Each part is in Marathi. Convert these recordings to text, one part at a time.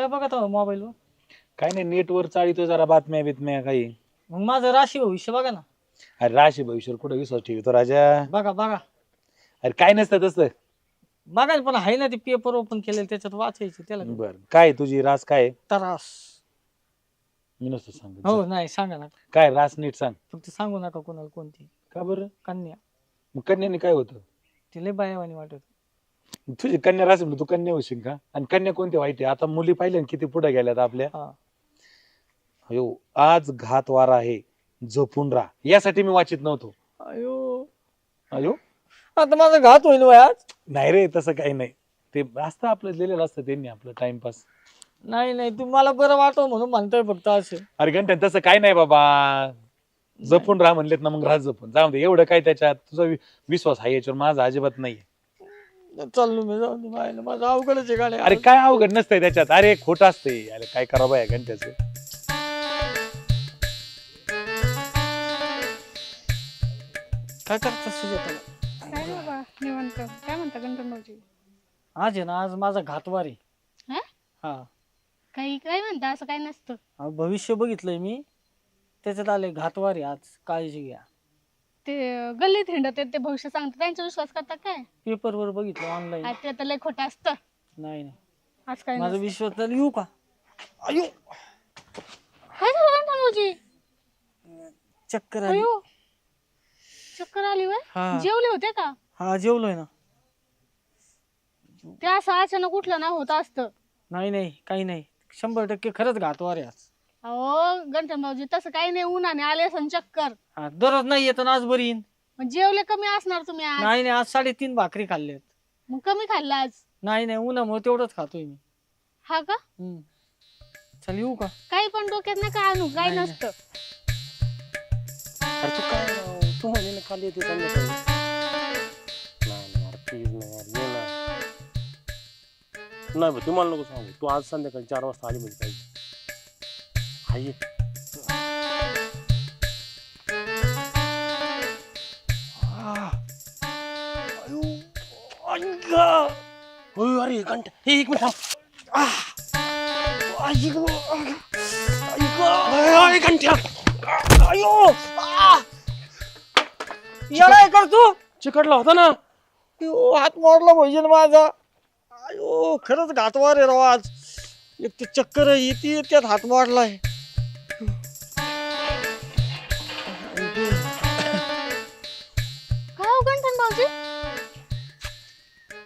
काय बघत मोबाईल वर? काय नाही नेटवर चालितो जरा बातम्या बितम्या काही. मग माझं राशी भविष्य बघा ना. अरे राशी भविष्यावर कुठं विश्वास ठेवतो राजा. बघा बघा अरे काय नसतं तसं. बघा पण आहे ना ते पेपर ओपन केलेलं त्याच्यात वाचायचं त्याला बर काय तुझी रास काय त्रास. मी नसतो सांगत. हो नाही सांगा ना, काय रास नीट सांग. फक्त सांगू नका कोणाला कोणती. का बरं? कन्या. मग कन्याने काय होतं? तिला बायावानी वाटत. तुझी कन्या रास तू कन्या होशील का? आणि कन्या कोणती वाईट आहे? आता मुली पाहिल्या किती पुढे गेल्यात आपल्या. हा अयो आज घात वारा आहे, झोपून राहा यासाठी मी वाचित नव्हतो. अयो अयो आता माझा घात होईल वयात. नाही रे तसं काही नाही, ते असतं आपलं लिहिलेलं असतं त्यांनी आपलं टाइमपास. नाही नाही तुम्हाला बरं वाटव म्हणून म्हणतोय फक्त असं. अरे घंटे तसं काही नाही बाबा, जपून राहा म्हणलेत ना मग राहा जपून. जाऊ दे एवढं काय त्याच्यात, तुझा विश्वास आहे याच्यावर, माझा अजिबात नाही. चाललो मी, जाऊ दे बायला, माझं अवघडच आहे गाड्या. अरे काय अवघड नसतंय त्याच्यात, अरे खोटं असतंय. अरे काय करावं या घंट्याचं. काय करता सुजाताला? काय रे बाबा निवांत. काय म्हणता गंठन भाऊजी? आज आहे ना, आज माझा घातवार आहे. हा? हा काही काय म्हणता, असं काय नसतं. भविष्य बघितलंय मी, त्याच्यात आले घातवार आहे आज, काळजी घ्या. ते गल्लीत हिंडत ते भविष्य सांगतात, त्यांचा विश्वास करता काय? पेपर वर बघितलं ऑनलाईन. आ, ते तर लय खोटं असतं. नाही नाही आज काय माझा नसतं. विश्वास तर येऊ का? अयो काय झालं गंठन भाऊजी? चक्कर आली. अयो चक्कर आली वय? हा. जेवले होते का? हा जेवलोय ना. ते असं अचानक उठलं ना होत असतं. नाही नाही काही नाही, 100% खरंच घातवार आहे आज. अहो गंठन भाऊजी तसं काही नाही, उन्हाने आले असं चक्कर. हा दररोज नाही येत ना, आज बरी येईन. मग जेवले कमी असणार तुम्ही आज. नाही नाही आज 3.5 भाकरी खाल्ल्यात. मग कमी खाल्लं आज. नाही नाही उन्हामुळे तेवढंच खातोय मी. हा का? चल येऊ का? काही पण डोक्यात नका आणू, काही नाही, नसतं. अरे तू काय तू म्हणे ना खाली येते संध्याकाळी. नाही यार प्लीज नाही यार ये ना. नाही बा तुम्हाला नको सांगू, तू आज संध्याकाळी 4 वाजता आली म्हणजे पाहिजे. हा ये. होय अरे घंटा हे 1 मिनिट थांब. अय घंट्या अयो येणार कर तू. चिकटला होता ना. अयो, हात मोडला पाहिजे ना माझा. अयो खरंच घातवार आहे राव आज. एक ते चक्कर येते त्यात हात मोडलाय. काय हो गंठन भाऊजी?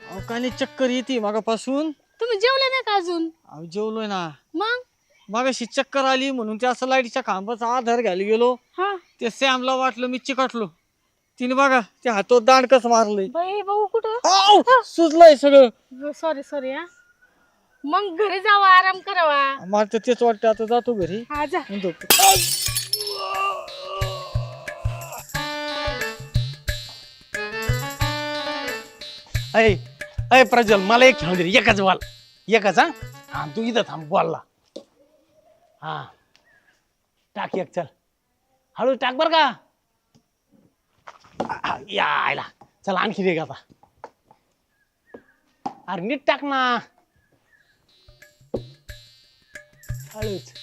अहो काय नाही चक्कर येते मागापासून. तुम्ही जेवले नाही का अजून? अहो जेवलोय ना. मग मागाशी चक्कर आली म्हणून ते असं लाईटच्या खांबाचा आधार घ्यायला गेलो. हा ते सॅमला वाटलं मी चिकटलो. तिने बघा ते हातावर दांडकच मारलंय. बाई भाऊ कुठं? आऊ, सुजलंय सगळं. सॉरी सॉरी हा. मग घरी जावा, आराम करावा. मला तर तेच वाटतं, आता जातो घरी हा जा. आणि झोपतो. अय अय प्रज्वल मला एक खेळून दे रे, एकच बॉल. एकच हा. हा तू इथं थांब बॉलला. हा टाक एक, चल हळू टाक बर का. यायला चल आणखी दे आता. अरे नीट टाक ना. हळूच.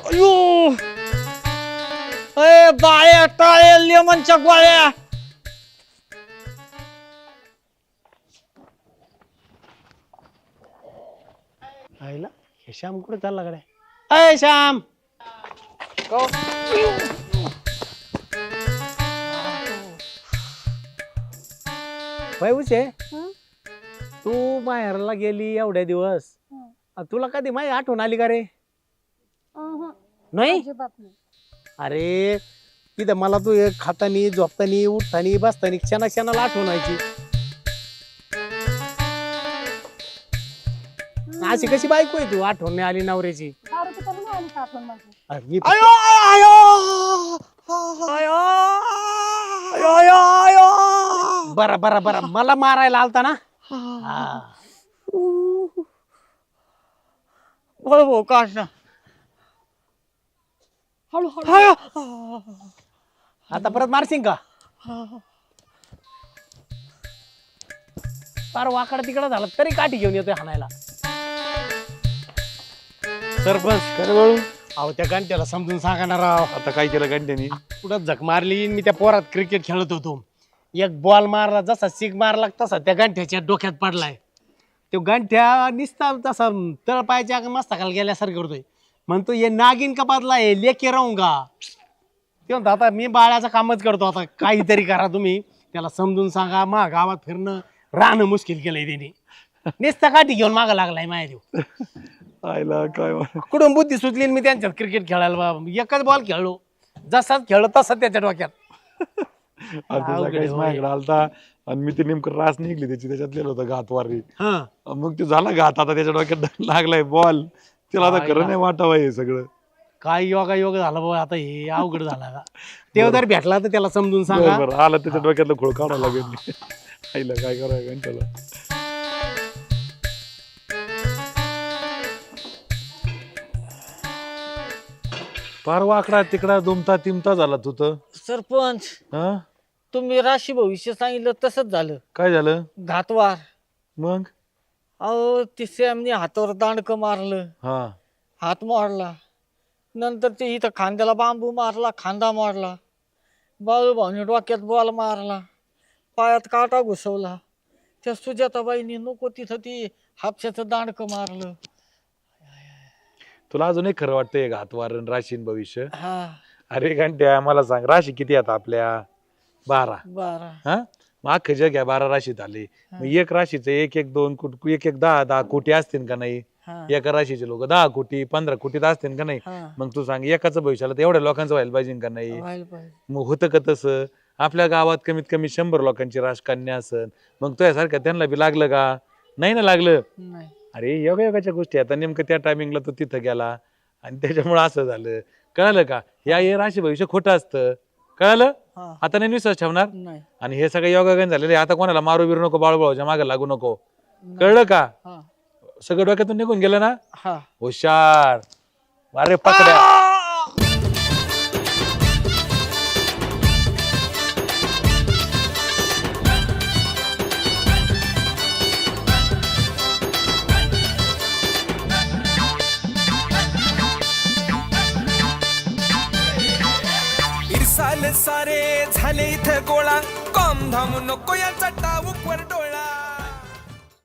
अयो अय बाळ्या टाळ्या लेमनच्या गोळ्या. आईला हे श्याम कुठे चालला गड्या? अय श्याम. आहे तू माहेरला गेली एवढ्या दिवस, तुला कधी माही आठवण आली का रे? नाही. अरे तिथं मला तू खातानी झोपतानी उठतानी बसतानी क्षणाला आठवण व्हायची. अशी कशी बायको आहे तू, आठवण नाही आली नवऱ्याची? अरे मी अयो अयो अयो अयो अयो अयो. बरं मला मारायला आलता ना. हा. बोल भाऊ काश ना. हळू हळू. आता परत मारशील का? फार वाकडा तिकडा झाला तरी काठी घेऊन येतोय हाणायला. सरपंच काय बाळू अहो त्या गांठ्याला समजून सांगा ना राव. आता काय केलं घंट्यानी? कुठं झक मारली मी त्या पोरात क्रिकेट खेळत होतो. एक बॉल मारला जसा सिग मारला तसा त्या गांठ्याच्या डोक्यात पडलाय. तो गांठ्या निसता तसा तळपायच्या मस्तकाला गेल्यासारखं करतोय. म्हणतो ये नागिन कपातला आहे लेके राहूंगा. ते म्हणतो आता मी बाळाचं कामच करतो. आता काहीतरी करा तुम्ही त्याला समजून सांगा. मा गावात फिरणं राहणं मुश्किल केलंय त्याने. निसता काठी घेऊन मागं लागलाय माया देव. आयला काय कुठून बुद्धी सुचली आणि मी त्यांच्यात क्रिकेट खेळायला बाबा. एकच बॉल खेळलो जसाच खेळलो तसा त्याच्या डोक्यात. माझ्याकडे आलता आणि मी ते नेमकं रास निघली त्याची त्याच्यात लिहिलं होतं घातवारी. हा मग ते झाला घात आता त्याच्या डोक्यात लागलाय बॉल. त्याला आता खरं नाही वाटावं हे सगळं. काय योगा योग झाला बाबा. आता हे अवघड झाला का. तेव्हा जर भेटला तर त्याला समजून सांगा. बरोबर आला त्याच्या डोक्यातलं खोळ काढायला लागेल. आईला काय करायचं घंट्याला. फार वाकडा तिकडा दुमता तिमता झाला तू तर. सरपंच हा तुम्ही राशी भविष्य सांगितलं तसंच झालं. काय झालं घातवार. मग? अहो ते सॅमने हातावर दांडकं मारलं. हा हात मोडला. नंतर ते इथं खांद्याला बांबू मारला. खांदा मोडला. बाळू भाऊने डोक्यात बॉल मारला. पायात काटा घुसवला. त्या सुजाताबाईनी नको तिथं ती हापशाचं दांडकं मारलं. तुला अजूनही खरं वाटतंय घातवारण राशीन भविष्य? हा अरे घंट्या मला सांग राशी किती आता आपल्या? 12. 12. हा मग अख्खं जग आहे 12 राशीत आले. मग एक राशीचे एक एक 2 कोटी एक एक 10 कोटी असतील का नाही? हा. एका राशीचे लोक 10 कोटी 15 कोटीत असतील का नाही? हा. मग तू सांग एकाचं भविष्याला तर एवढ्या लोकांचं व्हायला पाहिजे का नाही? व्हायला पाहिजे. मग होतं का तसं? आपल्या गावात कमीत कमी 100 लोकांची राजकन्या असन. मग तुझ्यासारख्या त्यांना बी लागलं का? नाही ना लागलं. नाही. अरे योगायोगाच्या गोष्टी आता नेमकं त्या टायमिंगला तो तिथं गेला आणि त्याच्यामुळे असं झालं. कळलं का? या हे राशी भविष्य खोटं असतं. कळलं? हा. आता नाही विश्वास ठेवणार. नाही. आणि हे सगळं योगायोगाने झालेले आता कोणाला मारू बिरू नको बाळूबाळूच्या मागे लागू नको. कळलं का? हा. सगळं डोक्यातून निघून गेलं ना? हा. हुशार. अरे पकड्या. इरसाल सारे झाले इथं गोळा. कॉम धाम नको याचा टाऊक वर डोळा.